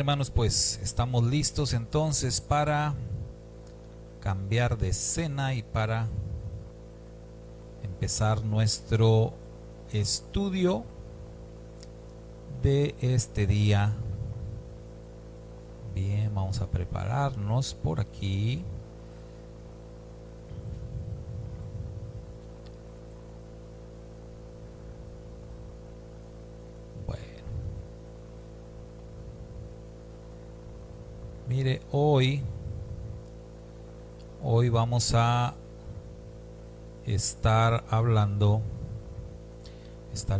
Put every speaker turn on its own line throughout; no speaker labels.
Hermanos, pues estamos listos entonces para cambiar de escena y para empezar nuestro estudio de este día. Bien, vamos a prepararnos por aquí. Mire, hoy vamos a estar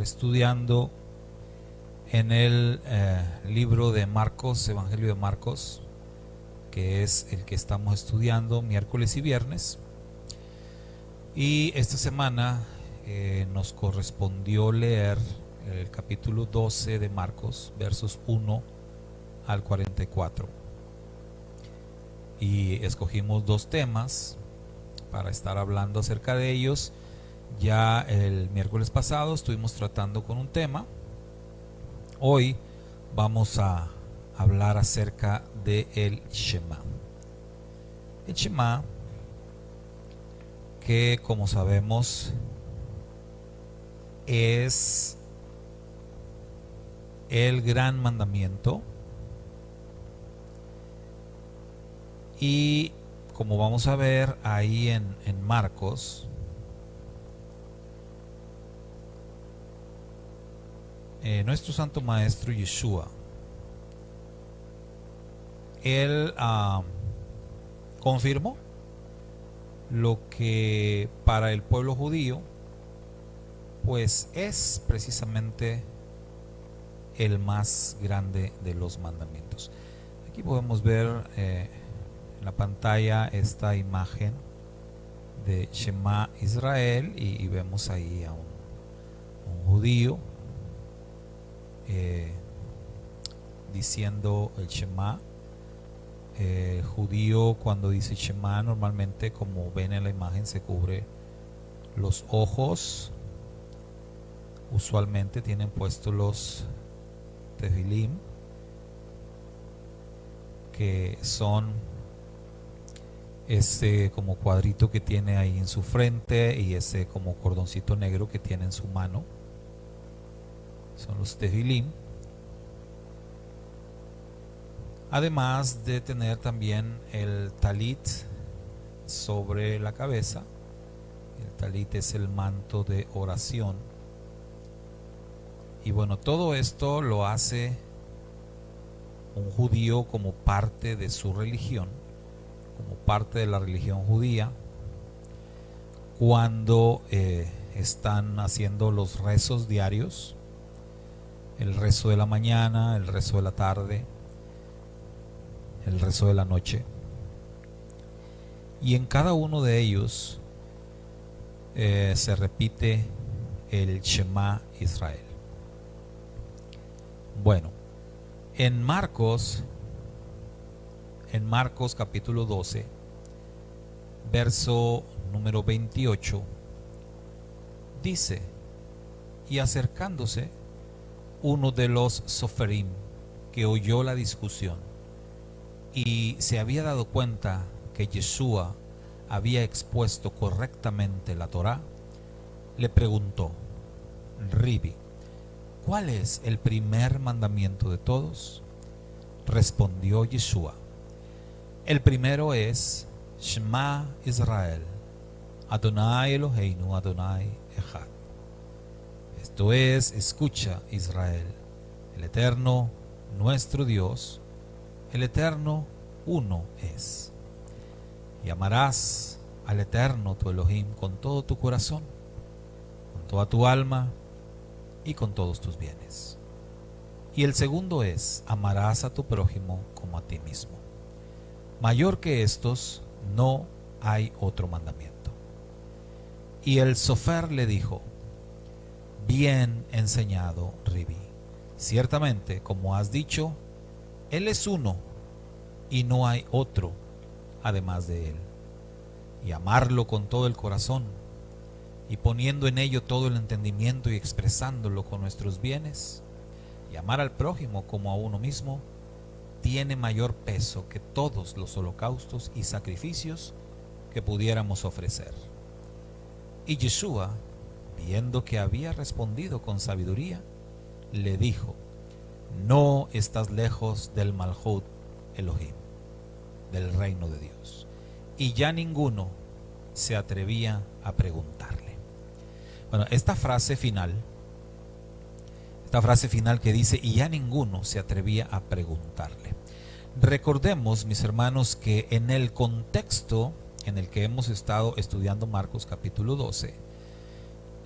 estudiando en el libro de Marcos, Evangelio de Marcos, que es el que estamos estudiando miércoles y viernes. Y esta semana nos correspondió leer el capítulo 12 de Marcos, versos 1 al 44. Y escogimos dos temas para estar hablando acerca de ellos. Ya el miércoles pasado estuvimos tratando con un tema. Hoy vamos a hablar acerca de el Shema. El Shema, que como sabemos es el gran mandamiento. Y como vamos a ver ahí en Marcos, nuestro Santo Maestro Yeshua, él confirmó lo que para el pueblo judío pues es precisamente el más grande de los mandamientos. Aquí podemos ver en la pantalla esta imagen de Shema Israel y vemos ahí a un judío diciendo el Shema. Judío, cuando dice Shema, normalmente, como ven en la imagen, se cubre los ojos. Usualmente tienen puestos los tefilim, que son ese como cuadrito que tiene ahí en su frente y ese como cordoncito negro que tiene en su mano. Son los tefilim. Además de tener también el talit sobre la cabeza. El talit es el manto de oración. Y bueno, todo esto lo hace un judío como parte de su religión, como parte de la religión judía, cuando están haciendo los rezos diarios, el rezo de la mañana, el rezo de la tarde, el rezo de la noche. Y en cada uno de ellos se repite el Shema Israel. Bueno, en Marcos capítulo 12, verso número 28, dice: y acercándose uno de los soferim, que oyó la discusión y se había dado cuenta que Yeshua había expuesto correctamente la Torá, le preguntó: Ribi, ¿cuál es el primer mandamiento de todos? Respondió Yeshua: el primero es Shema Israel, Adonai Eloheinu, Adonai Echad. Esto es: escucha, Israel, el Eterno, nuestro Dios, el Eterno uno es. Y amarás al Eterno tu Elohim con todo tu corazón, con toda tu alma y con todos tus bienes. Y el segundo es: amarás a tu prójimo como a ti mismo. Mayor que estos no hay otro mandamiento. Y el sofer le dijo: bien enseñado, Ribi. Ciertamente, como has dicho, Él es uno y no hay otro además de Él. Y amarlo con todo el corazón, y poniendo en ello todo el entendimiento y expresándolo con nuestros bienes, y amar al prójimo como a uno mismo, tiene mayor peso que todos los holocaustos y sacrificios que pudiéramos ofrecer. Y Yeshua, viendo que había respondido con sabiduría, le dijo: no estás lejos del Malhut Elohim, del reino de Dios. Y ya ninguno se atrevía a preguntarle. Bueno, esta frase final que dice: y ya ninguno se atrevía a preguntarle. Recordemos, mis hermanos, que en el contexto en el que hemos estado estudiando Marcos capítulo 12,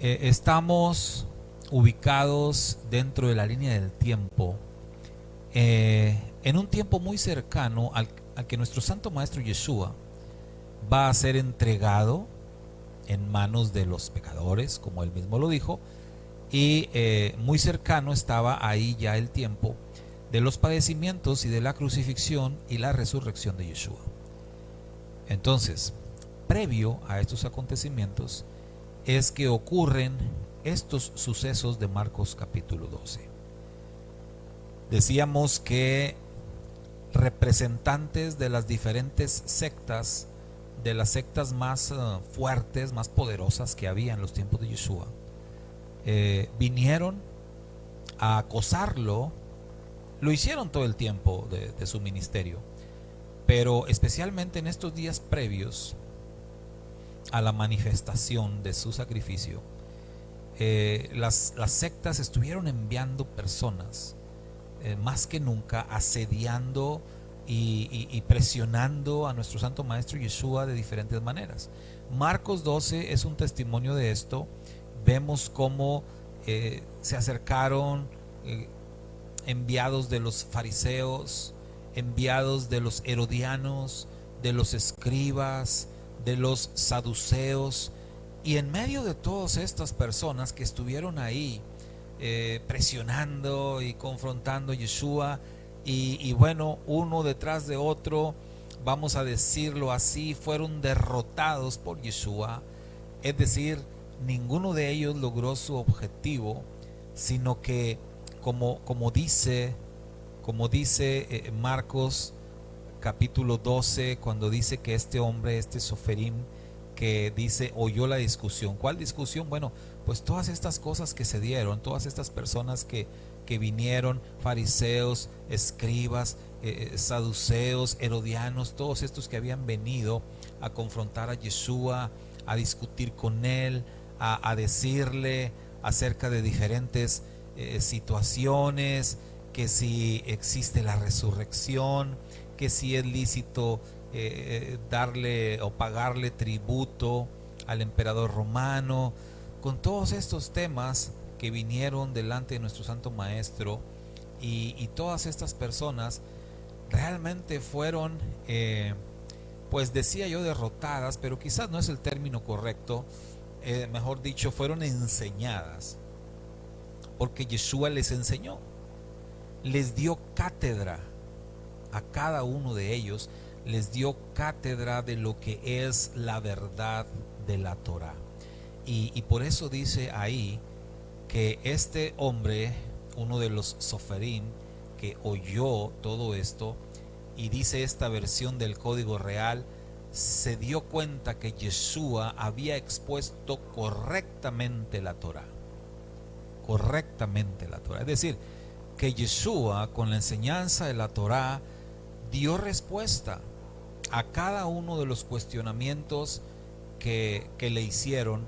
estamos ubicados dentro de la línea del tiempo, en un tiempo muy cercano al que nuestro Santo Maestro Yeshua va a ser entregado en manos de los pecadores, como él mismo lo dijo, y muy cercano estaba ahí ya el tiempo de los padecimientos y de la crucifixión y la resurrección de Yeshua. Entonces, previo a estos acontecimientos es que ocurren estos sucesos de Marcos capítulo 12. Decíamos que representantes de las diferentes sectas, de las sectas más fuertes, más poderosas que había en los tiempos de Yeshua, vinieron a acosarlo. Lo hicieron todo el tiempo de su ministerio, pero especialmente en estos días previos a la manifestación de su sacrificio, las sectas estuvieron enviando personas, más que nunca asediando y presionando a nuestro Santo Maestro Yeshua de diferentes maneras. Marcos 12 es un testimonio de esto. Vemos cómo se acercaron enviados de los fariseos, enviados de los herodianos, de los escribas, de los saduceos, y en medio de todas estas personas que estuvieron ahí presionando y confrontando a Yeshua, y bueno, uno detrás de otro, vamos a decirlo así, fueron derrotados por Yeshua. Es decir, ninguno de ellos logró su objetivo, sino que como dice Marcos capítulo 12, cuando dice que este hombre, este Soferim, que dice, oyó la discusión. ¿Cuál discusión? Bueno, pues todas estas cosas que se dieron, todas estas personas que vinieron, fariseos, escribas, saduceos, herodianos, todos estos que habían venido a confrontar a Yeshua, a discutir con él, a decirle acerca de diferentes situaciones, que si existe la resurrección, que si es lícito darle o pagarle tributo al emperador romano, con todos estos temas que vinieron delante de nuestro Santo Maestro, y todas estas personas realmente fueron, pues decía yo derrotadas, pero quizás no es el término correcto, mejor dicho, fueron enseñadas, porque Yeshua les enseñó, les dio cátedra a cada uno de ellos, les dio cátedra de lo que es la verdad de la Torah. Y por eso dice ahí que este hombre, uno de los Soferim, que oyó todo esto, y dice esta versión del Código Real, se dio cuenta que Yeshua había expuesto correctamente la Torah. Correctamente la Torah. Es decir, que Yeshua, con la enseñanza de la Torah, dio respuesta a cada uno de los cuestionamientos que le hicieron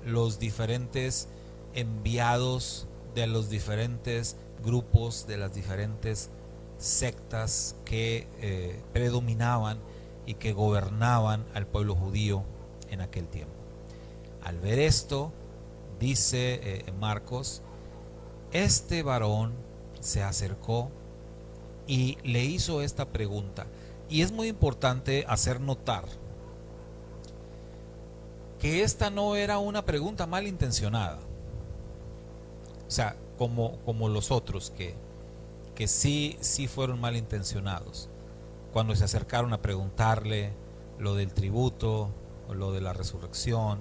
los diferentes enviados de los diferentes grupos, de las diferentes sectas que predominaban y que gobernaban al pueblo judío en aquel tiempo. Al ver esto, dice Marcos, este varón se acercó y le hizo esta pregunta. Y es muy importante hacer notar que esta no era una pregunta malintencionada. O sea, como los otros que sí fueron malintencionados. Cuando se acercaron a preguntarle lo del tributo o lo de la resurrección,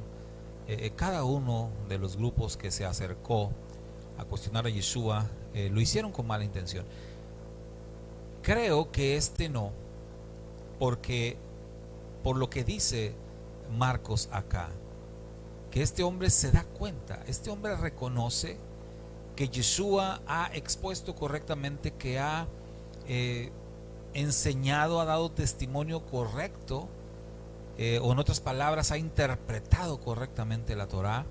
cada uno de los grupos que se acercó a cuestionar a Yeshua lo hicieron con mala intención. Creo que no, porque por lo que dice Marcos acá, que este hombre se da cuenta, este hombre reconoce que Yeshua ha expuesto correctamente, que ha enseñado, ha dado testimonio correcto, o en otras palabras, ha interpretado correctamente la Torá.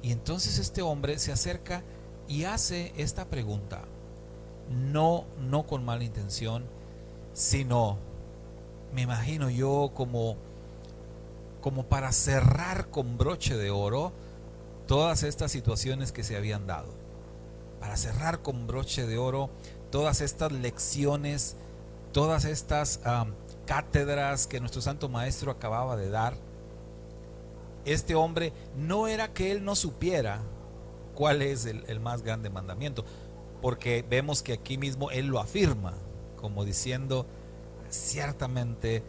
Y entonces este hombre se acerca y hace esta pregunta, no con mala intención, sino, me imagino yo, como para cerrar con broche de oro todas estas situaciones que se habían dado, para cerrar con broche de oro todas estas lecciones, todas estas cátedras que nuestro Santo Maestro acababa de dar. Este hombre, no era que él no supiera cuál es el más grande mandamiento, porque vemos que aquí mismo él lo afirma, como diciendo, ciertamente,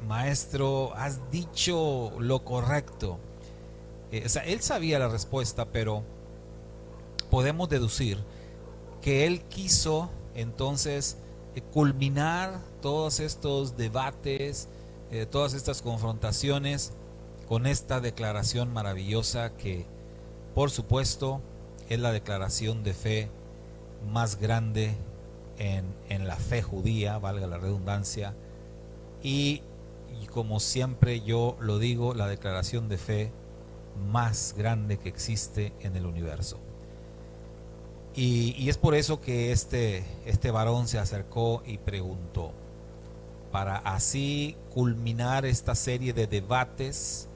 maestro, has dicho lo correcto. O sea, él sabía la respuesta, pero podemos deducir que él quiso entonces culminar todos estos debates, todas estas confrontaciones, con esta declaración maravillosa que, por supuesto, es la declaración de fe más grande en la fe judía, valga la redundancia, y como siempre yo lo digo, la declaración de fe más grande que existe en el universo. Y es por eso que este varón se acercó y preguntó, para así culminar esta serie de debates,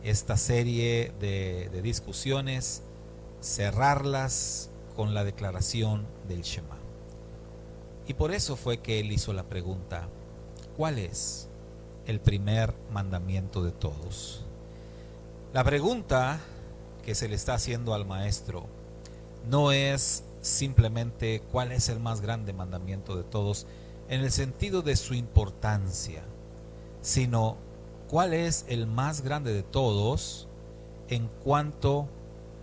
esta serie de discusiones, cerrarlas con la declaración del Shema. Y por eso fue que él hizo la pregunta, ¿cuál es el primer mandamiento de todos? La pregunta que se le está haciendo al maestro no es simplemente cuál es el más grande mandamiento de todos en el sentido de su importancia, sino cuál es el más grande de todos en cuanto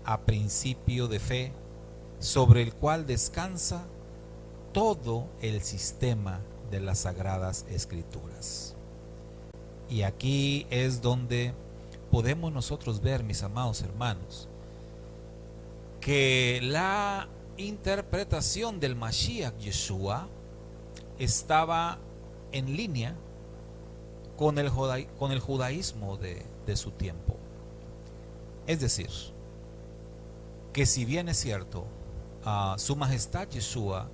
a principio de fe sobre el cual descansa todo el sistema de las Sagradas Escrituras. Y aquí es donde podemos nosotros ver, mis amados hermanos, que la interpretación del Mashiach Yeshua estaba en línea con el judaísmo de su tiempo. Es decir, que si bien es cierto, su majestad Yeshua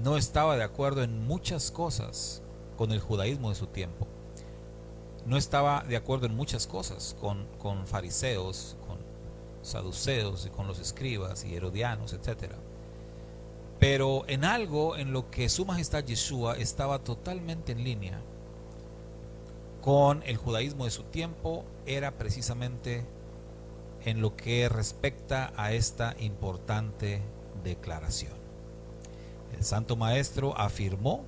no estaba de acuerdo en muchas cosas con el judaísmo de su tiempo, no estaba de acuerdo en muchas cosas con fariseos, con saduceos y con los escribas y herodianos, etc. Pero en algo en lo que su majestad Yeshua estaba totalmente en línea con el judaísmo de su tiempo, era precisamente en lo que respecta a esta importante declaración. El Santo Maestro afirmó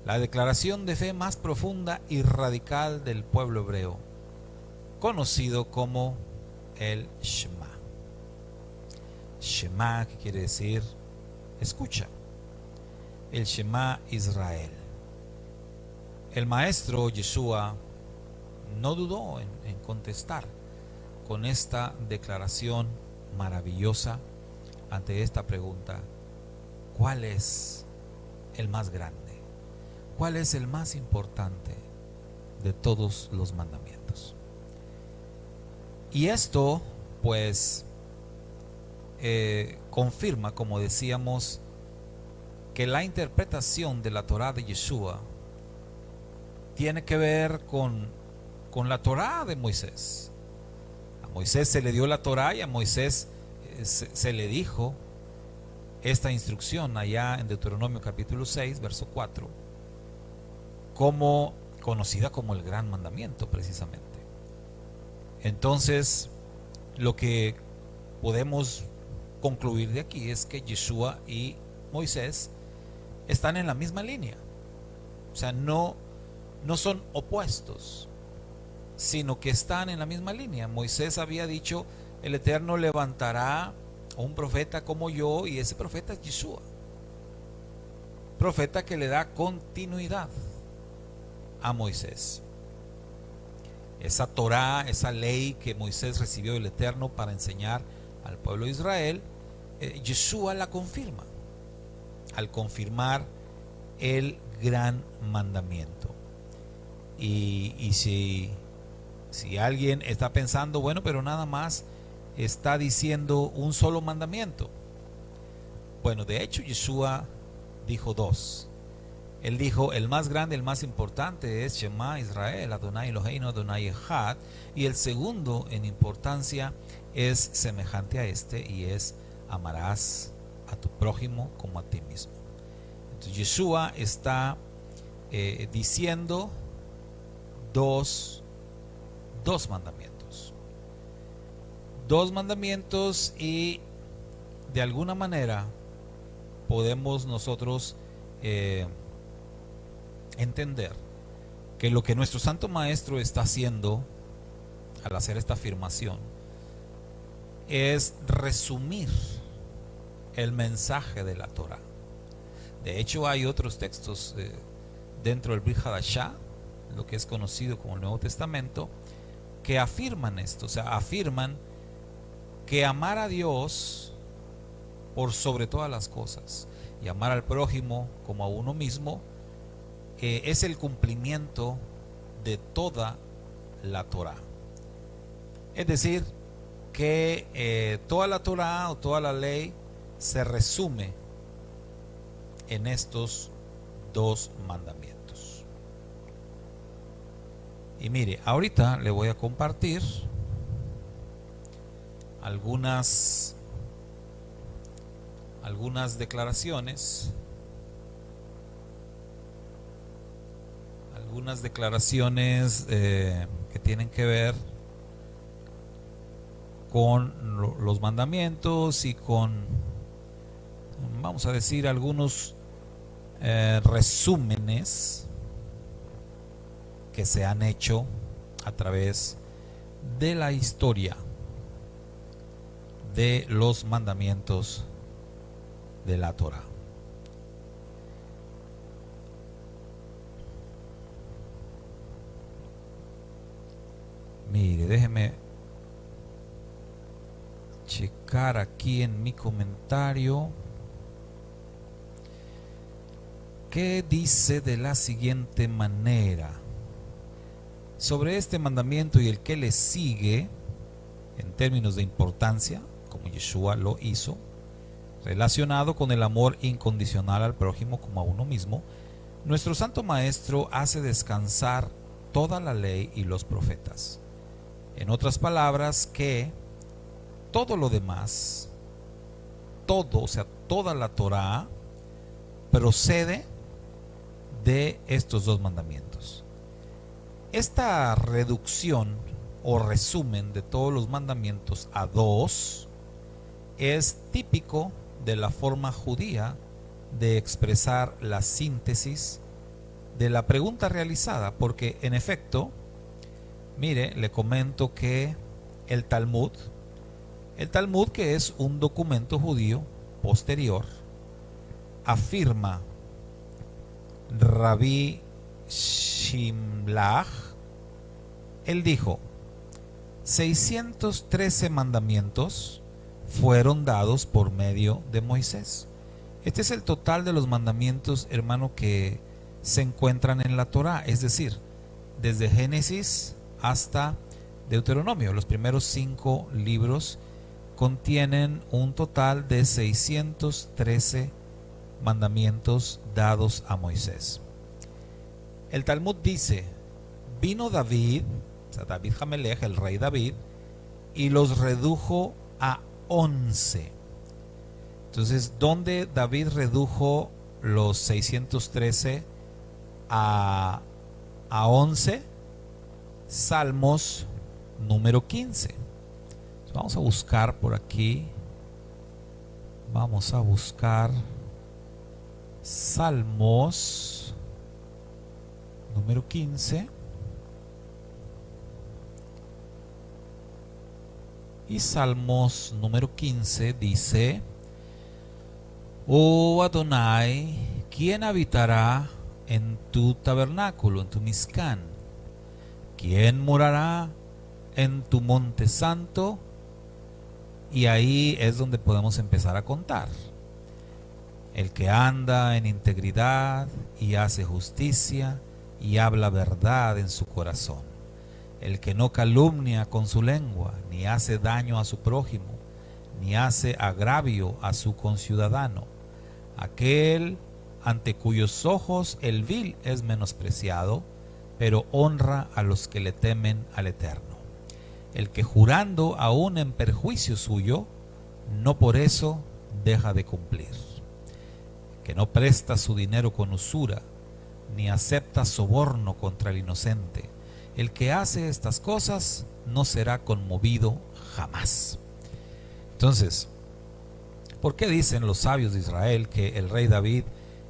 la declaración de fe más profunda y radical del pueblo hebreo, conocido como el Shema. Shema, que quiere decir escucha. El Shema Israel. El maestro Yeshua no dudó en contestar con esta declaración maravillosa ante esta pregunta: ¿cuál es el más grande? ¿Cuál es el más importante de todos los mandamientos? Y esto pues confirma, como decíamos, que la interpretación de la Torá de Yeshua tiene que ver con la Torá de Moisés. A Moisés se le dio la Torá y a Moisés se le dijo esta instrucción allá en Deuteronomio capítulo 6, verso 4, como conocida como el gran mandamiento precisamente. Entonces, lo que podemos concluir de aquí es que Yeshua y Moisés están en la misma línea. O sea, no son opuestos, sino que están en la misma línea. Moisés había dicho: el Eterno levantará un profeta como yo, y ese profeta es Yeshua. profeta que le da continuidad a Moisés. Esa Torá, esa ley que Moisés recibió del Eterno para enseñar al pueblo de Israel, Yeshua la confirma, al confirmar el gran mandamiento. Y si alguien está pensando, bueno, pero nada más está diciendo un solo mandamiento. Bueno, de hecho Yeshua dijo dos. Él dijo, el más grande, el más importante es Shema Israel, Adonai Eloheinu, Adonai Echad. Y el segundo en importancia es semejante a este, y es amarás a tu prójimo como a ti mismo. Entonces Yeshua está diciendo dos mandamientos. Dos mandamientos, y de alguna manera podemos nosotros entender que lo que nuestro Santo Maestro está haciendo al hacer esta afirmación es resumir el mensaje de la Torah. De hecho, hay otros textos dentro del Brit Hadashah, lo que es conocido como el Nuevo Testamento, que afirman esto. O sea, afirman que amar a Dios por sobre todas las cosas y amar al prójimo como a uno mismo es el cumplimiento de toda la Torah. Es decir, que toda la Torah o toda la ley se resume en estos dos mandamientos. Y mire, ahorita le voy a compartir algunas declaraciones que tienen que ver con los mandamientos y con, vamos a decir, algunos resúmenes que se han hecho a través de la historia de los mandamientos de la Torah. Mire, déjeme checar aquí en mi comentario que dice de la siguiente manera sobre este mandamiento y el que le sigue en términos de importancia, como Yeshua lo hizo, relacionado con el amor incondicional al prójimo como a uno mismo. Nuestro Santo Maestro hace descansar toda la ley y los profetas. En otras palabras, que todo lo demás, todo, o sea, toda la Torah procede de estos dos mandamientos. Esta reducción o resumen de todos los mandamientos a dos es típico de la forma judía de expresar la síntesis de la pregunta realizada, porque en efecto, mire, le comento que el Talmud, que es un documento judío posterior, afirma Rabbi Shimlach, él dijo, 613 mandamientos fueron dados por medio de Moisés. Este es el total de los mandamientos, hermano, que se encuentran en la Torah, es decir, desde Génesis hasta Deuteronomio. Los primeros 5 libros contienen un total de 613 mandamientos dados a Moisés. El Talmud dice, vino David, o sea, David Hamelech, el rey David, y los redujo a 11. Entonces, ¿dónde David redujo los 613 a 11? Salmos número 15. Entonces, vamos a buscar por aquí. Vamos a buscar Salmos número 15. Y Salmos número 15 dice: Oh Adonai, ¿quién habitará en tu tabernáculo, en tu Mizcán? ¿Quién morará en tu monte santo? Y ahí es donde podemos empezar a contar. El que anda en integridad y hace justicia y habla verdad en su corazón. El que no calumnia con su lengua, ni hace daño a su prójimo, ni hace agravio a su conciudadano. Aquel ante cuyos ojos el vil es menospreciado, pero honra a los que le temen al Eterno. El que jurando aún en perjuicio suyo, no por eso deja de cumplir. Que no presta su dinero con usura, ni acepta soborno contra el inocente. El que hace estas cosas no será conmovido jamás. Entonces, ¿por qué dicen los sabios de Israel que el rey David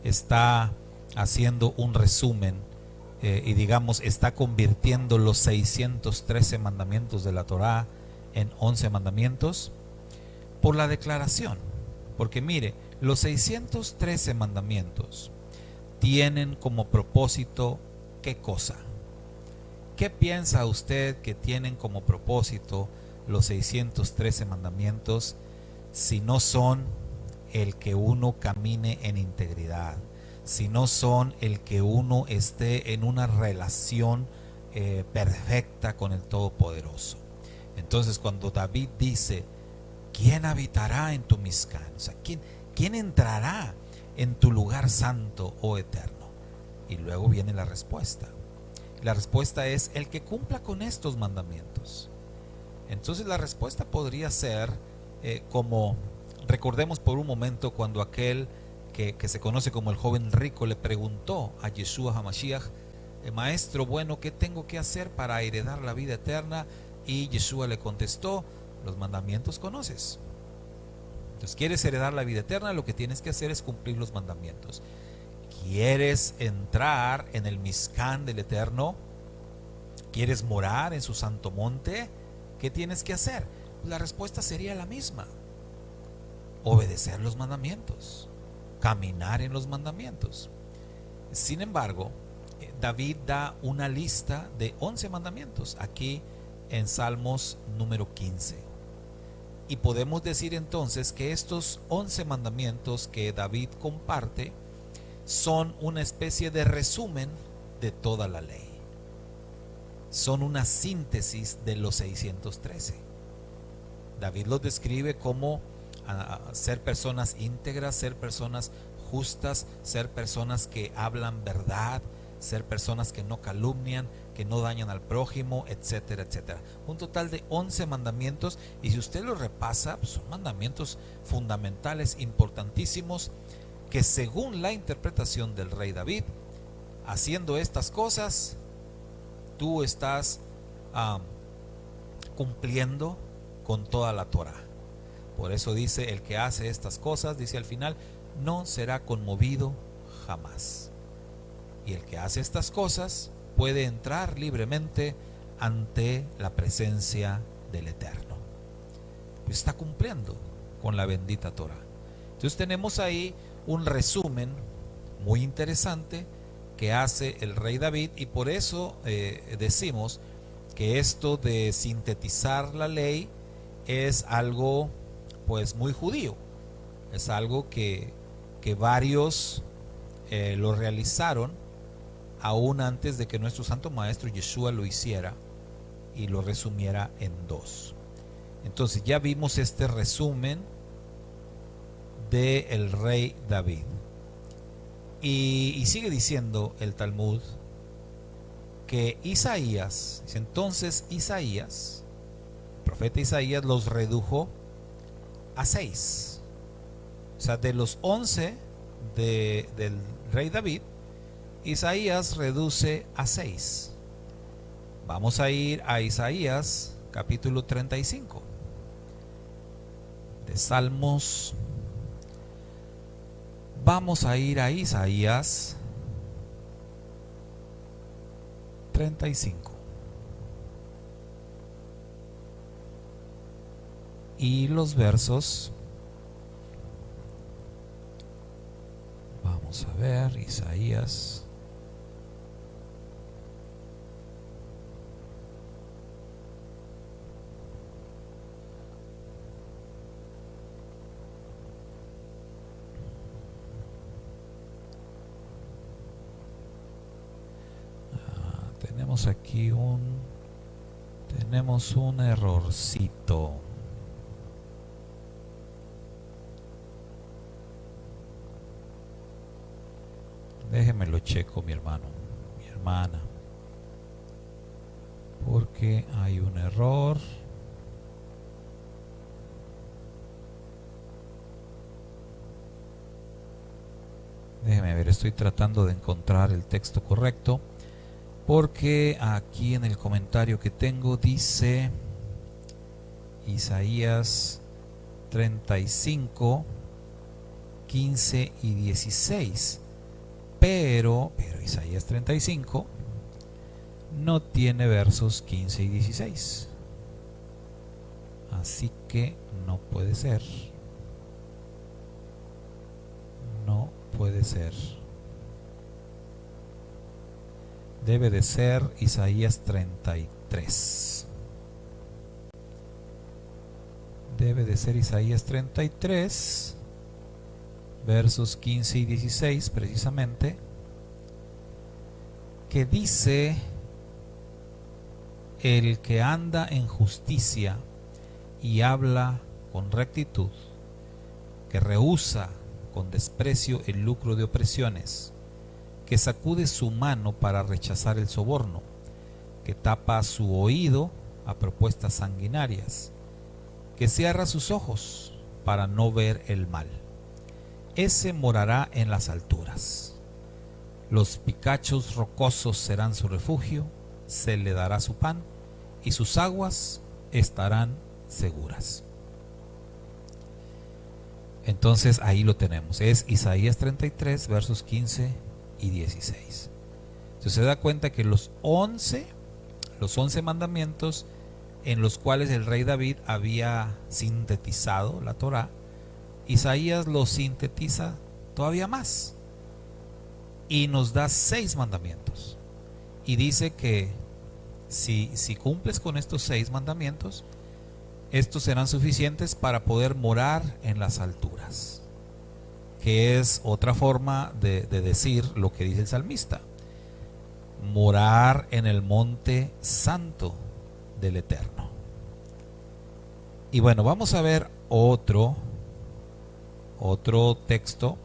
está haciendo un resumen y digamos está convirtiendo los 613 mandamientos de la Torá en 11 mandamientos? Por la declaración. Porque mire, los 613 mandamientos tienen como propósito ¿qué cosa? ¿Qué piensa usted que tienen como propósito los 613 mandamientos si no son el que uno camine en integridad, si no son el que uno esté en una relación perfecta con el Todopoderoso? Entonces cuando David dice, ¿quién habitará en tu Mizcán? O sea, ¿quién entrará en tu lugar santo, oh Eterno? Y luego viene la respuesta. La respuesta es el que cumpla con estos mandamientos. Entonces la respuesta podría ser como, recordemos por un momento cuando aquel que se conoce como el joven rico le preguntó a Yeshua HaMashiach, maestro bueno, ¿qué tengo que hacer para heredar la vida eterna? Y Yeshua le contestó, los mandamientos conoces. Entonces, ¿quieres heredar la vida eterna? Lo que tienes que hacer es cumplir los mandamientos. ¿Quieres entrar en el Mizcán del Eterno? ¿Quieres morar en su santo monte? ¿Qué tienes que hacer? La respuesta sería la misma. Obedecer los mandamientos. Caminar en los mandamientos. Sin embargo, David da una lista de 11 mandamientos aquí en Salmos número 15. Y podemos decir entonces que estos 11 mandamientos que David comparte son una especie de resumen de toda la ley. Son una síntesis de los 613. David los describe como ser personas íntegras, ser personas justas, ser personas que hablan verdad, ser personas que no calumnian, que no dañan al prójimo, etcétera, etcétera. Un total de 11 mandamientos, y si usted los repasa, pues son mandamientos fundamentales, importantísimos, que según la interpretación del rey David, haciendo estas cosas, tú estás cumpliendo con toda la Torá. Por eso dice, el que hace estas cosas, dice al final, no será conmovido jamás. Y el que hace estas cosas puede entrar libremente ante la presencia del Eterno. Pues está cumpliendo con la bendita Torá. Entonces tenemos ahí un resumen muy interesante que hace el rey David, y por eso decimos que esto de sintetizar la ley es algo pues muy judío, es algo que varios lo realizaron aún antes de que nuestro santo maestro Yeshua lo hiciera y lo resumiera en 2. Entonces ya vimos este resumen del rey David. Y sigue diciendo el Talmud que Isaías, entonces Isaías, el profeta Isaías, los redujo a 6. O sea, de los 11 del rey David, Isaías reduce a 6. Vamos a ir a Isaías capítulo 35 de Salmos. Vamos a ir a Isaías 35 y los versos Vamos a ver, Isaías. Tenemos aquí tenemos un errorcito. Déjeme lo checo, mi hermano, mi hermana, porque hay un error. Déjeme ver, estoy tratando de encontrar el texto correcto, porque aquí en el comentario que tengo dice Isaías 35, 15 y 16. Pero Isaías 35 no tiene versos 15 y 16. Así que no puede ser. No puede ser. Debe de ser Isaías 33. Debe de ser Isaías 33, versos 15 y 16 precisamente, que dice: el que anda en justicia y habla con rectitud, que rehúsa con desprecio el lucro de opresiones, que sacude su mano para rechazar el soborno, que tapa su oído a propuestas sanguinarias, que cierra sus ojos para no ver el mal. Ese morará en las alturas. Los picachos rocosos serán su refugio, se le dará su pan y sus aguas estarán seguras. Entonces ahí lo tenemos, es Isaías 33 versos 15 y 16. Entonces se da cuenta que los 11 mandamientos en los cuales el rey David había sintetizado la Torá, Isaías los sintetiza todavía más y nos da 6 mandamientos, y dice que si cumples con estos 6 mandamientos, estos serán suficientes para poder morar en las alturas, que es otra forma de decir lo que dice el salmista: morar en el monte santo del Eterno. Y bueno, vamos a ver otro texto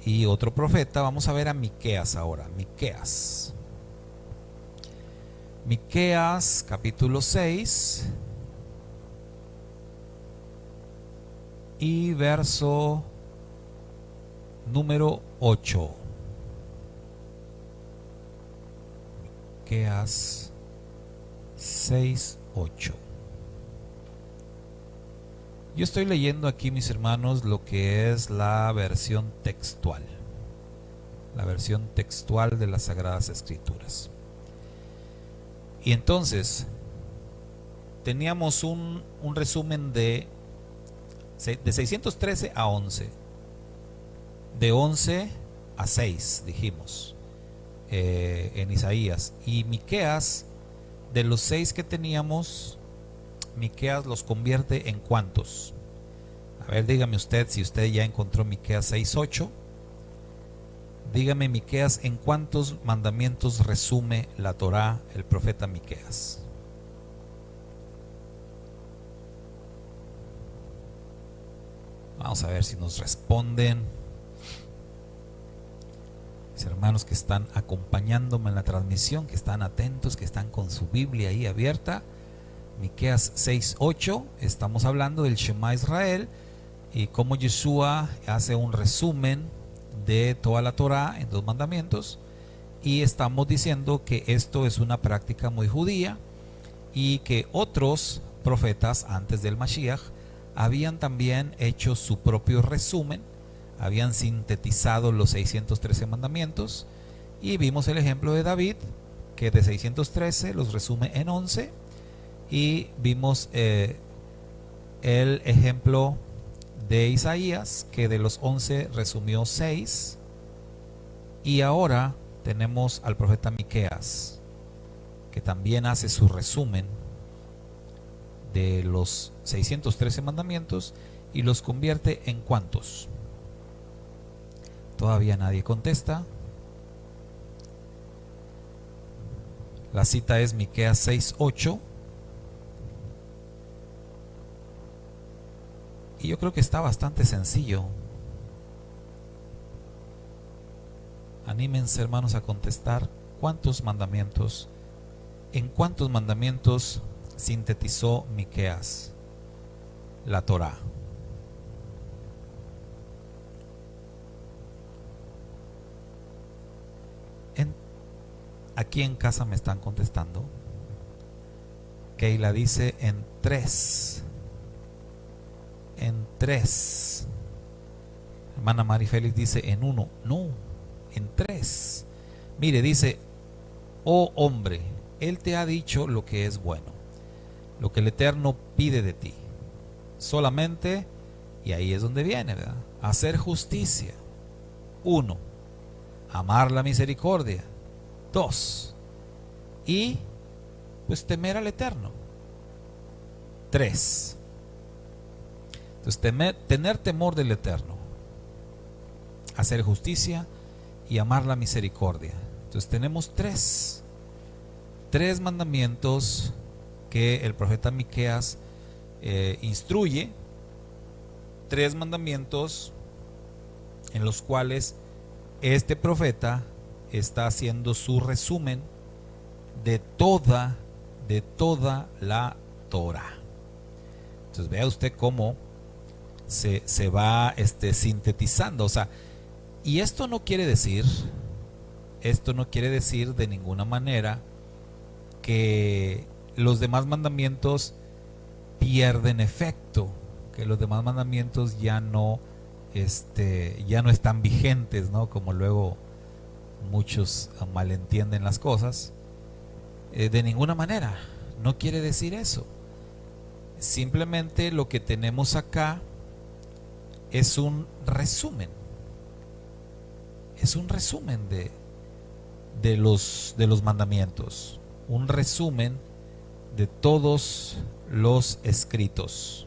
y otro profeta. Vamos a ver a Miqueas ahora. Miqueas capítulo 6 y verso número 8. Miqueas 6, 8. Yo estoy leyendo aquí, mis hermanos, lo que es la versión textual. La versión textual de las Sagradas Escrituras. Y entonces, teníamos un resumen de 613 a 11. De 11 a 6, dijimos, en Isaías. Y Miqueas, de los 6 que teníamos, Miqueas los convierte en ¿cuántos? A ver, dígame usted, si usted ya encontró Miqueas 6:8. Dígame, Miqueas, ¿en cuántos mandamientos resume la Torá el profeta Miqueas? Vamos a ver si nos responden mis hermanos que están acompañándome en la transmisión, que están atentos, que están con su Biblia ahí abierta. Miqueas 6:8, estamos hablando del Shema Israel y cómo Yeshua hace un resumen de toda la Torá en 2 mandamientos, y estamos diciendo que esto es una práctica muy judía y que otros profetas antes del Mashiach habían también hecho su propio resumen, habían sintetizado los 613 mandamientos, y vimos el ejemplo de David, que de 613 los resume en 11. Y vimos el ejemplo de Isaías, que de los 11 resumió 6. Y ahora tenemos al profeta Miqueas, que también hace su resumen de los 613 mandamientos y los convierte en ¿cuántos? Todavía nadie contesta. La cita es Miqueas 6:8. Y yo creo que está bastante sencillo. Anímense, hermanos, a contestar cuántos mandamientos, en cuántos mandamientos sintetizó Miqueas la Torá. Aquí en casa me están contestando. Keila dice en 3. En 3. Hermana Mari Félix dice en 1. No, en 3. Mire, dice: oh hombre, Él te ha dicho lo que es bueno, lo que el Eterno pide de ti. Solamente, y ahí es donde viene, ¿verdad? Hacer justicia. 1. Amar la misericordia. 2. Y pues temer al Eterno. 3. Entonces tener temor del Eterno, hacer justicia y amar la misericordia. Entonces tenemos tres mandamientos que el profeta Miqueas instruye. 3 mandamientos en los cuales este profeta está haciendo su resumen de toda la Torah. Entonces vea usted cómo se va sintetizando. O sea, y esto no quiere decir de ninguna manera que los demás mandamientos pierden efecto, que los demás mandamientos ya no están vigentes, ¿no? Como luego muchos malentienden las cosas. De ninguna manera, no quiere decir eso. Simplemente lo que tenemos acá es un resumen. Es un resumen de los mandamientos. Un resumen de todos los escritos.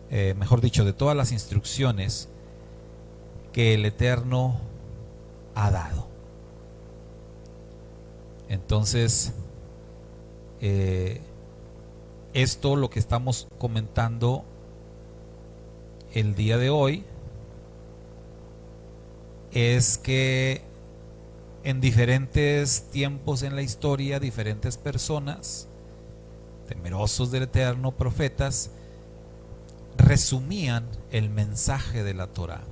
Mejor dicho, de todas las instrucciones que el Eterno ha dado. Entonces, esto lo que estamos comentando el día de hoy es que en diferentes tiempos en la historia, diferentes personas, temerosos del Eterno, profetas, resumían el mensaje de la Torá.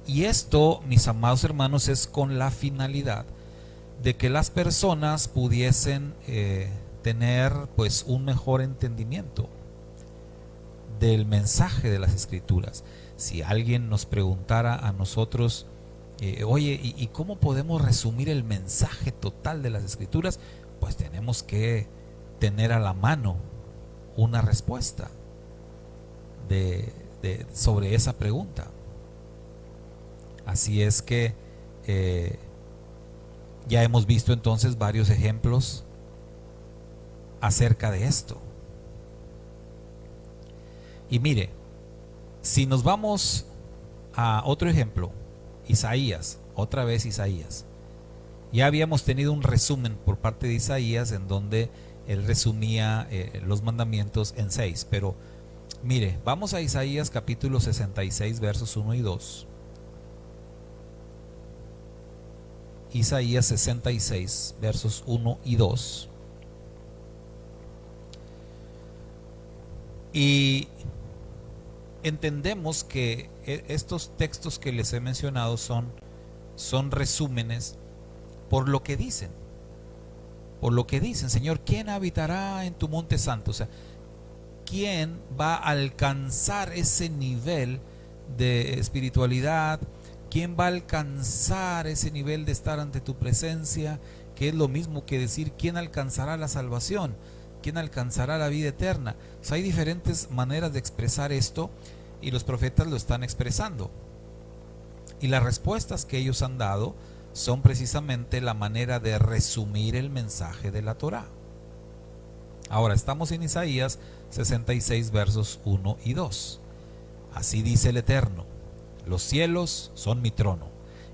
Y esto, mis amados hermanos, es con la finalidad de que las personas pudiesen tener pues un mejor entendimiento del mensaje de las Escrituras. Si alguien nos preguntara a nosotros, oye, ¿y cómo podemos resumir el mensaje total de las Escrituras? Pues tenemos que tener a la mano una respuesta sobre esa pregunta. Así es que ya hemos visto entonces varios ejemplos acerca de esto. Y mire, si nos vamos a otro ejemplo, Isaías, otra vez Isaías. Ya habíamos tenido un resumen por parte de Isaías en donde él resumía los mandamientos en 6. Pero mire, vamos a Isaías capítulo 66 versos 1 y 2. Isaías 66 versos 1 y 2. Y entendemos que estos textos que les he mencionado son resúmenes por lo que dicen. Por lo que dicen, Señor, ¿quién habitará en tu monte santo? O sea, ¿quién va a alcanzar ese nivel de espiritualidad? ¿Quién va a alcanzar ese nivel de estar ante tu presencia? Que es lo mismo que decir, ¿quién alcanzará la salvación? ¿Quién alcanzará la vida eterna? O sea, hay diferentes maneras de expresar esto. y los profetas lo están expresando. Y las respuestas que ellos han dado son precisamente la manera de resumir el mensaje de la Torá. Ahora estamos en Isaías 66 versos 1 y 2. Así dice el Eterno: los cielos son mi trono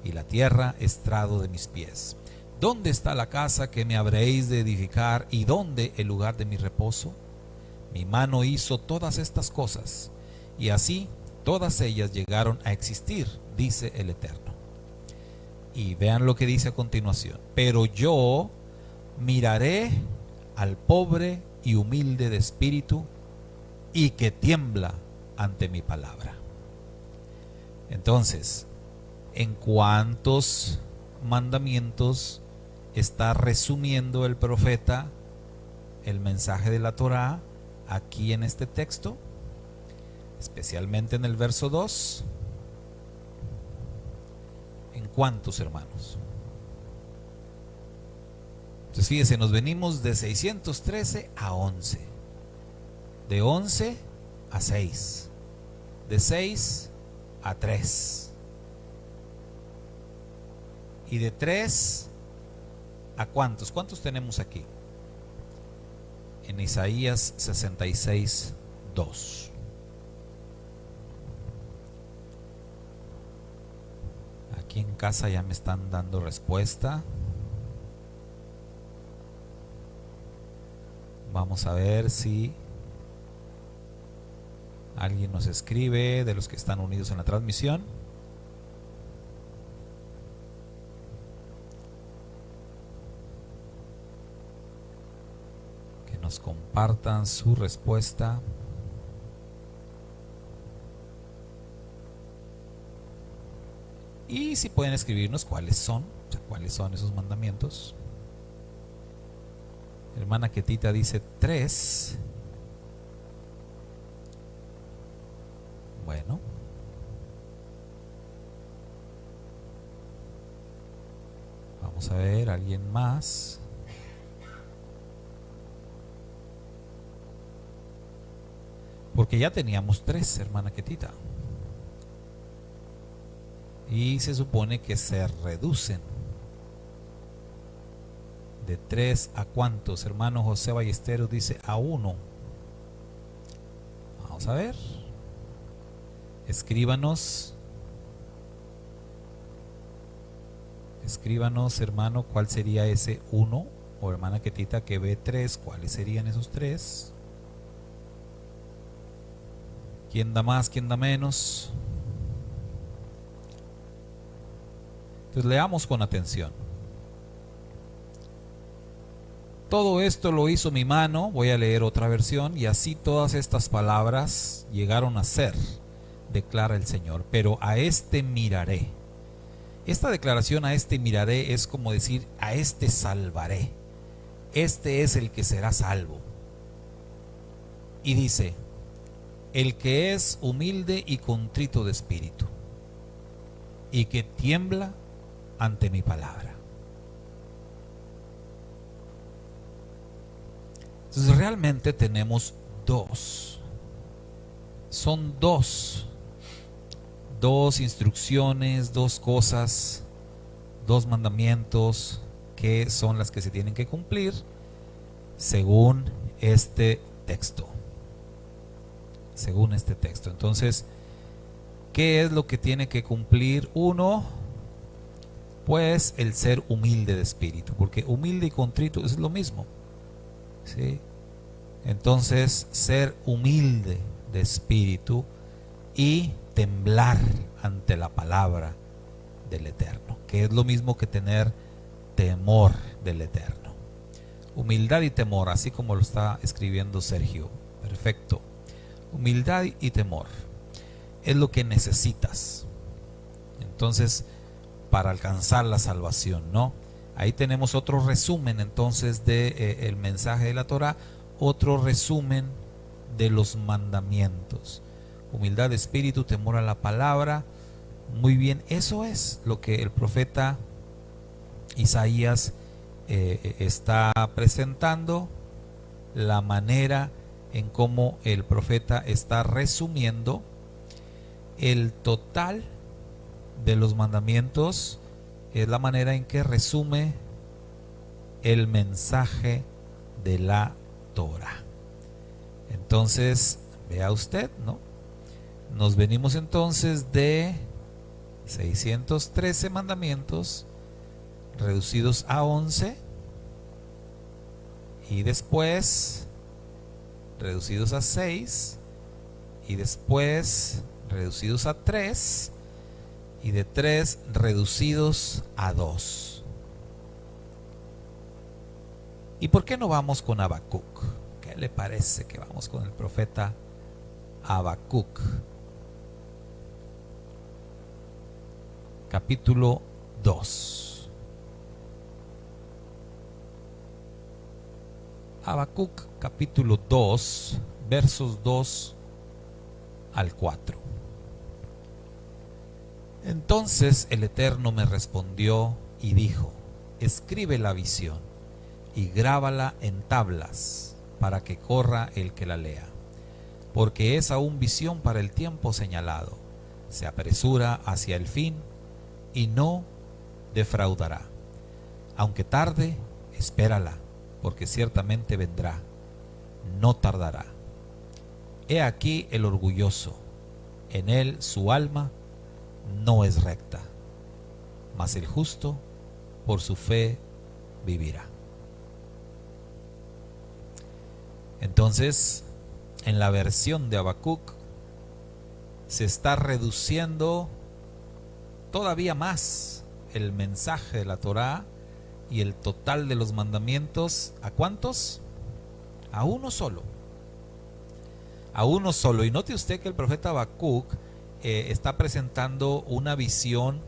y la tierra estrado de mis pies. ¿Dónde está la casa que me habréis de edificar y dónde el lugar de mi reposo? Mi mano hizo todas estas cosas y así todas ellas llegaron a existir, dice el Eterno. Y vean lo que dice a continuación: pero yo miraré al pobre y humilde de espíritu y que tiembla ante mi palabra. Entonces, ¿en cuántos mandamientos está resumiendo el profeta el mensaje de la Torá aquí en este texto? Especialmente en el verso 2. ¿En cuántos, hermanos? Entonces fíjense, nos venimos de 613 a 11, de 11 a 6, de 6 a 3 y de 3 a ¿cuántos? ¿Cuántos tenemos aquí? En Isaías 66, 2. Aquí en casa ya me están dando respuesta. Vamos a ver si alguien nos escribe de los que están unidos en la transmisión. Que nos compartan su respuesta. Y si pueden escribirnos cuáles son, o sea, cuáles son esos mandamientos. Hermana Ketita dice 3. Bueno. Vamos a ver, ¿alguien más? Porque ya teníamos 3, hermana Ketita. Y se supone que se reducen. ¿De 3 a cuántos? Hermano José Ballesteros dice a 1. Vamos a ver. Escríbanos. Escríbanos, hermano, cuál sería ese 1. O hermana Ketita que ve 3, ¿cuáles serían esos 3? ¿Quién da más? ¿Quién da menos? Entonces leamos con atención. Todo esto lo hizo mi mano, voy a leer otra versión, y así todas estas palabras llegaron a ser, declara el Señor, pero a este miraré. Esta declaración a este miraré es como decir a este salvaré. Este es el que será salvo. Y dice, el que es humilde y contrito de espíritu y que tiembla ante mi palabra. Entonces realmente tenemos dos. Son dos instrucciones, dos cosas, dos mandamientos que son las que se tienen que cumplir según este texto. Según este texto. Entonces, ¿qué es lo que tiene que cumplir uno? Pues el ser humilde de espíritu, porque humilde y contrito es lo mismo. ¿Sí? Entonces, ser humilde de espíritu y temblar ante la palabra del Eterno, que es lo mismo que tener temor del Eterno. Humildad y temor, así como lo está escribiendo Sergio. Perfecto. Humildad y temor es lo que necesitas. Entonces, para alcanzar la salvación, ¿no? Ahí tenemos otro resumen entonces de el mensaje de la Torá, otro resumen de los mandamientos. Humildad de espíritu, temor a la palabra. Muy bien, eso es lo que el profeta Isaías está presentando, la manera en cómo el profeta está resumiendo el total de los mandamientos es la manera en que resume el mensaje de la Torah. Entonces, vea usted, ¿no? Nos venimos entonces de 613 mandamientos reducidos a 11 y después reducidos a 6 y después reducidos a 3 y de 3 reducidos a 2. ¿Y por qué no vamos con Habacuc? ¿Qué le parece que vamos con el profeta Habacuc? Capítulo 2. Habacuc capítulo 2, versos 2 al 4. Entonces el Eterno me respondió y dijo: escribe la visión y grábala en tablas para que corra el que la lea, porque es aún visión para el tiempo señalado. Se apresura hacia el fin y no defraudará. Aunque tarde, espérala, porque ciertamente vendrá, no tardará. He aquí el orgulloso, en él su alma no es recta, mas el justo por su fe vivirá. Entonces, en la versión de Habacuc se está reduciendo todavía más el mensaje de la Torá y el total de los mandamientos. ¿A cuántos? A uno solo. A uno solo. Y note usted que el profeta Habacuc está presentando una visión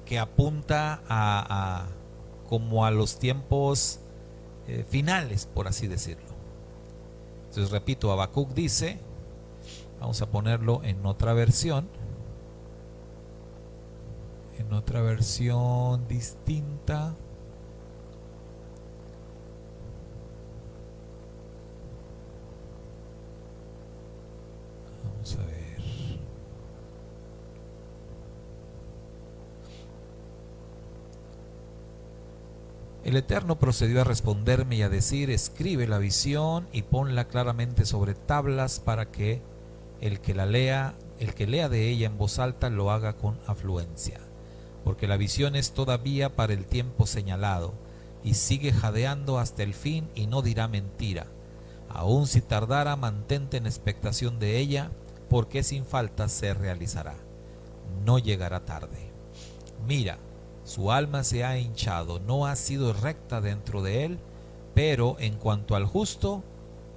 que apunta como a los tiempos finales, por así decirlo. Entonces repito, Habacuc dice, vamos a ponerlo en otra versión distinta. Vamos a ver. El Eterno procedió a responderme y a decir: escribe la visión y ponla claramente sobre tablas para que el que lea de ella en voz alta lo haga con afluencia. Porque la visión es todavía para el tiempo señalado, y sigue jadeando hasta el fin y no dirá mentira. Aun si tardara, mantente en expectación de ella, porque sin falta se realizará. No llegará tarde. Mira, su alma se ha hinchado, no ha sido recta dentro de él, pero en cuanto al justo,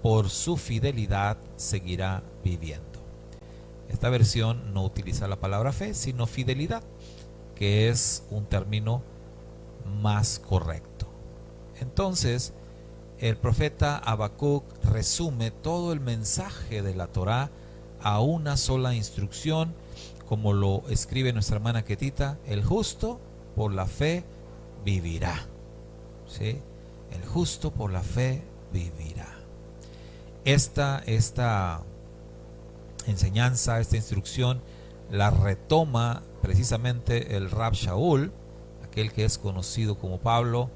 por su fidelidad seguirá viviendo. Esta versión no utiliza la palabra fe, sino fidelidad, que es un término más correcto. Entonces, el profeta Habacuc resume todo el mensaje de la Torá a una sola instrucción, como lo escribe nuestra hermana Ketita: el justo por la fe vivirá. ¿Sí? El justo por la fe vivirá. Esta enseñanza, esta instrucción, la retoma precisamente el Rab Shaul, aquel que es conocido como Pablo,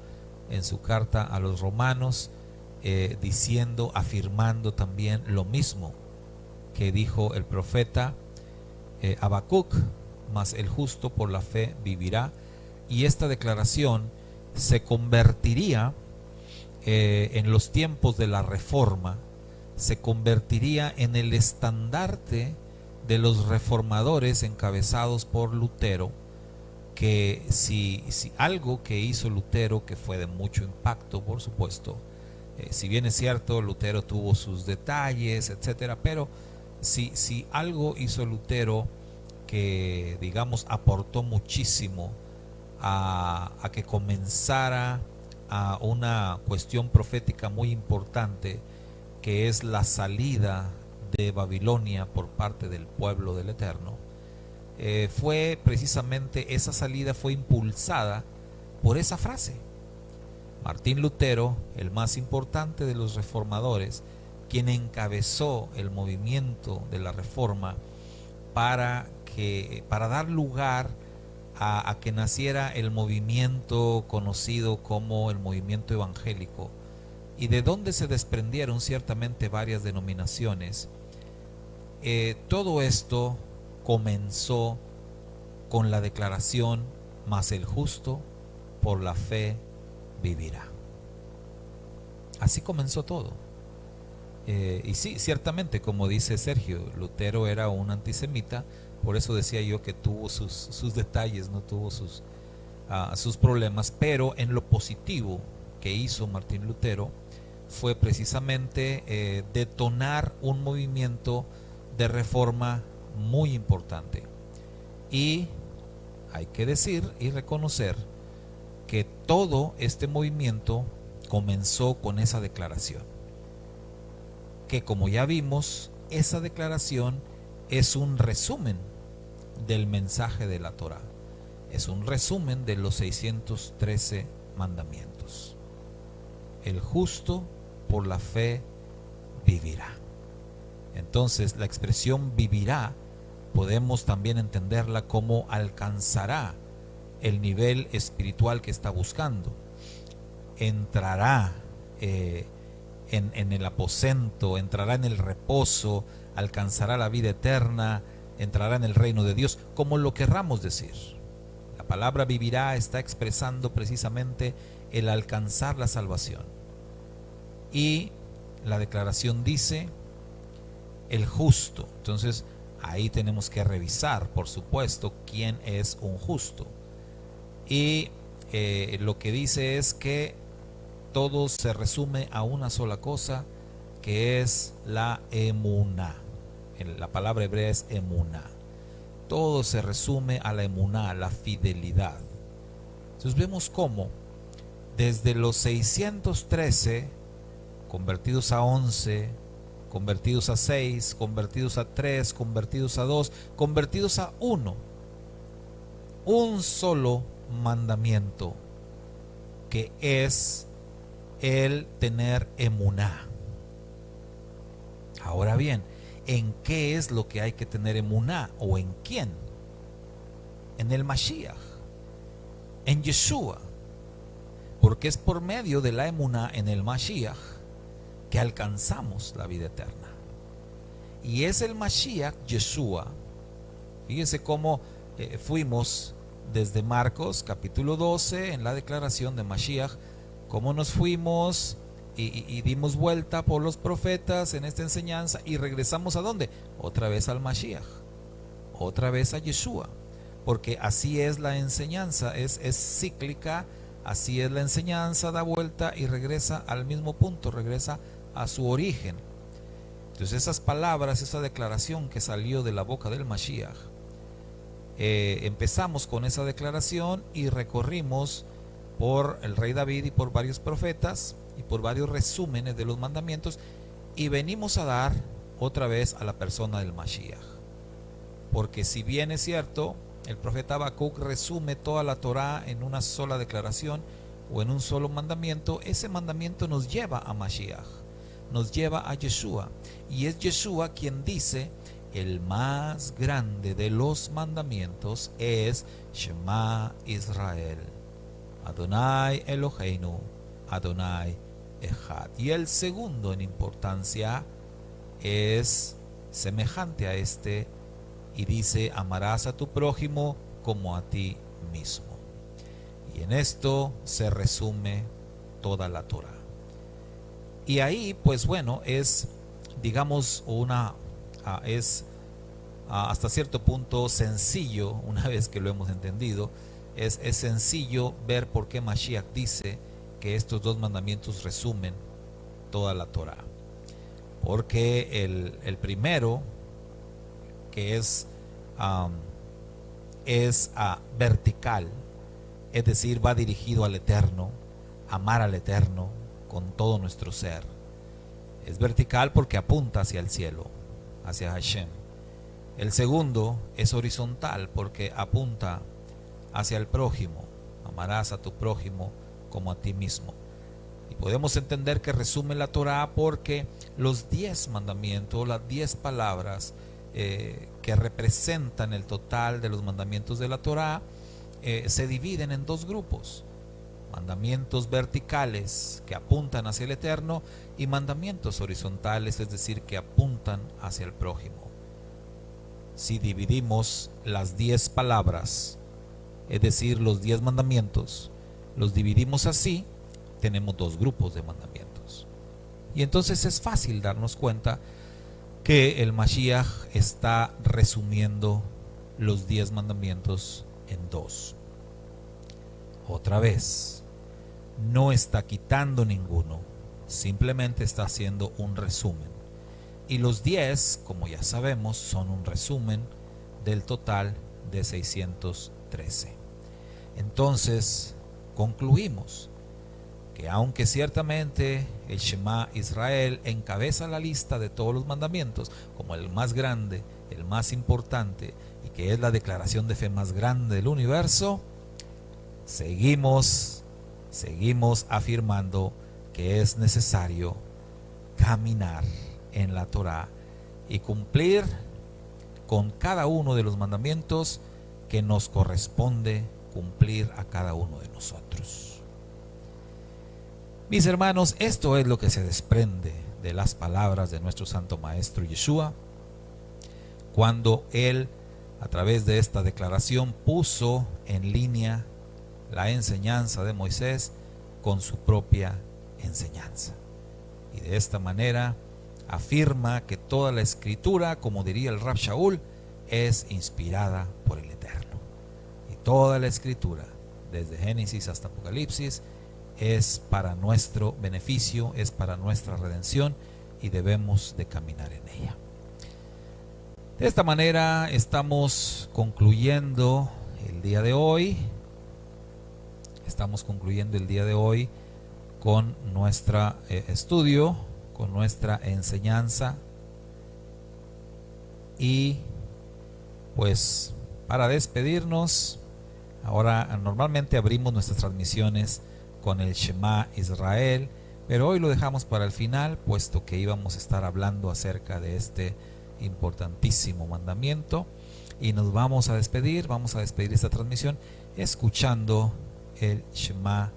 en su carta a los romanos, afirmando también lo mismo que dijo el profeta Habacuc: mas el justo por la fe vivirá. Y esta declaración se convertiría en los tiempos de la Reforma, se convertiría en el estandarte de los reformadores encabezados por Lutero, que si algo que hizo Lutero, que fue de mucho impacto, por supuesto, si bien es cierto, Lutero tuvo sus detalles, etcétera, pero si algo hizo Lutero que, digamos, aportó muchísimo a que comenzara a una cuestión profética muy importante, que es la salida de Babilonia por parte del pueblo del Eterno, fue precisamente esa salida, fue impulsada por esa frase. Martín Lutero, el más importante de los reformadores, quien encabezó el movimiento de la Reforma, para dar lugar a que naciera el movimiento conocido como el movimiento evangélico, y de donde se desprendieron ciertamente varias denominaciones. Todo esto comenzó con la declaración: mas el justo por la fe vivirá. Así comenzó todo. Y sí, ciertamente, como dice Sergio, Lutero era un antisemita. Por eso decía yo que tuvo sus detalles, no tuvo sus problemas. Pero en lo positivo que hizo Martín Lutero fue precisamente detonar un movimiento de reforma muy importante. Y hay que decir y reconocer que todo este movimiento comenzó con esa declaración, que, como ya vimos, esa declaración es un resumen del mensaje de la Torá, es un resumen de los 613 mandamientos. El justo por la fe vivirá. Entonces, la expresión vivirá podemos también entenderla como alcanzará el nivel espiritual que está buscando, entrará en el aposento, entrará en el reposo, alcanzará la vida eterna, entrará en el reino de Dios, como lo querramos decir. La palabra vivirá está expresando precisamente el alcanzar la salvación. Y la declaración dice el justo. Entonces ahí tenemos que revisar, por supuesto, quién es un justo. Y lo que dice es que todo se resume a una sola cosa, que es la emuná. La palabra hebrea es emuná. Todo se resume a la emuná, la fidelidad. Entonces vemos cómo desde los 613 convertidos a 11, convertidos a 6, convertidos a 3, convertidos a 2, convertidos a 1, un solo mandamiento, que es el tener emuná. Ahora bien, ¿en qué es lo que hay que tener emuná? ¿O en quién? En el Mashiach, en Yeshua, porque es por medio de la emuná en el Mashiach que alcanzamos la vida eterna. Y es el Mashiach, Yeshua. Fíjense cómo fuimos desde Marcos capítulo 12 en la declaración de Mashiach, cómo nos fuimos y dimos vuelta por los profetas en esta enseñanza, y regresamos ¿a dónde? Otra vez al Mashiach, otra vez a Yeshua, porque así es la enseñanza, es cíclica, así es la enseñanza, da vuelta y regresa al mismo punto, regresa a su origen. Entonces esas palabras, esa declaración que salió de la boca del Mashiach, empezamos con esa declaración y recorrimos por el rey David y por varios profetas y por varios resúmenes de los mandamientos, y venimos a dar otra vez a la persona del Mashiach. Porque si bien es cierto, el profeta Habacuc resume toda la Torá en una sola declaración o en un solo mandamiento, ese mandamiento nos lleva a Mashiach, nos lleva a Yeshua, y es Yeshua quien dice: el más grande de los mandamientos es Shema Israel, Adonai Eloheinu, Adonai Echad. Y el segundo en importancia es semejante a este, y dice: amarás a tu prójimo como a ti mismo. Y en esto se resume toda la Torá. Y ahí, pues bueno, es, digamos, es hasta cierto punto sencillo, una vez que lo hemos entendido, es sencillo ver por qué Mashiach dice que estos dos mandamientos resumen toda la Torá. Porque el primero, que es vertical, es decir, va dirigido al Eterno, amar al Eterno con todo nuestro ser. Es vertical porque apunta hacia el cielo, hacia Hashem. El segundo es horizontal porque apunta hacia el prójimo. Amarás a tu prójimo como a ti mismo. Y podemos entender que resume la Torá porque los 10 mandamientos, las 10 palabras, que representan el total de los mandamientos de la Torá, se dividen en dos grupos: mandamientos verticales que apuntan hacia el Eterno y mandamientos horizontales, es decir, que apuntan hacia el prójimo. Si dividimos las 10 palabras, es decir, los 10 mandamientos, los dividimos así, tenemos dos grupos de mandamientos. Y entonces es fácil darnos cuenta que el Mashiach está resumiendo los 10 mandamientos en dos. Otra vez, no está quitando ninguno, simplemente está haciendo un resumen. Y los 10, como ya sabemos, son un resumen del total de 613. Entonces, concluimos que aunque ciertamente el Shema Israel encabeza la lista de todos los mandamientos como el más grande, el más importante, y que es la declaración de fe más grande del universo, seguimos afirmando que es necesario caminar en la Torá y cumplir con cada uno de los mandamientos que nos corresponde cumplir a cada uno de nosotros. Mis hermanos, esto es lo que se desprende de las palabras de nuestro Santo Maestro Yeshua, cuando él, a través de esta declaración, puso en línea la enseñanza de Moisés con su propia enseñanza. Y de esta manera afirma que toda la escritura, como diría el Rab Shaul, es inspirada por el Eterno. Y toda la escritura, desde Génesis hasta Apocalipsis, es para nuestro beneficio, es para nuestra redención, y debemos de caminar en ella. De esta manera estamos concluyendo el día de hoy. Estamos concluyendo el día de hoy con nuestro estudio, con nuestra enseñanza. Y pues para despedirnos, ahora normalmente abrimos nuestras transmisiones con el Shema Israel, pero hoy lo dejamos para el final, puesto que íbamos a estar hablando acerca de este importantísimo mandamiento. Y nos vamos a despedir esta transmisión escuchando el Shema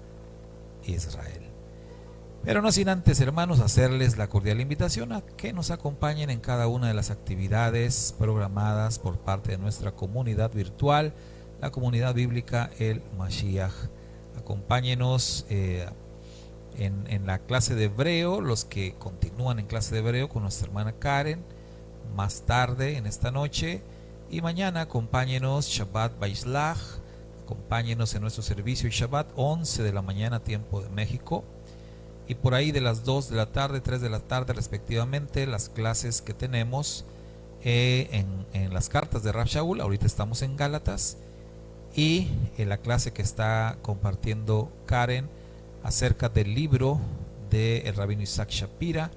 Israel. Pero no sin antes, hermanos, hacerles la cordial invitación a que nos acompañen en cada una de las actividades programadas por parte de nuestra comunidad virtual, la comunidad bíblica El Mashiach. Acompáñenos en la clase de hebreo, los que continúan en clase de hebreo con nuestra hermana Karen, más tarde en esta noche, y mañana acompáñenos Shabbat Baislach, acompáñenos en nuestro servicio Shabbat 11 de la mañana tiempo de México, y por ahí de las 2 de la tarde, 3 de la tarde respectivamente, las clases que tenemos en las cartas de Rab Shaul. Ahorita estamos en Gálatas, y en la clase que está compartiendo Karen acerca del libro del rabino Isaac Shapira,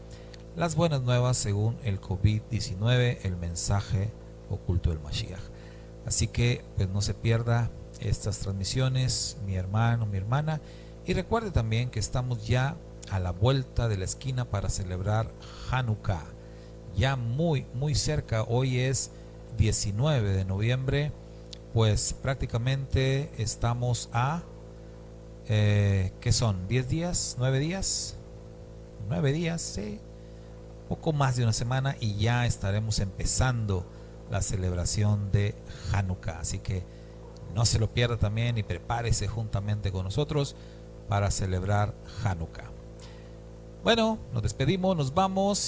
Las buenas nuevas según el COVID-19, el mensaje oculto del Mashiach. Así que pues no se pierda estas transmisiones, mi hermano, mi hermana, y recuerde también que estamos ya a la vuelta de la esquina para celebrar Hanukkah, ya muy cerca. Hoy es 19 de noviembre, pues prácticamente estamos a ¿qué son? ¿10 días? ¿9 días? 9 días, sí, poco más de una semana, y ya estaremos empezando la celebración de Hanukkah. Así que no se lo pierda también y prepárese juntamente con nosotros para celebrar Hanukkah. Bueno, nos despedimos, nos vamos.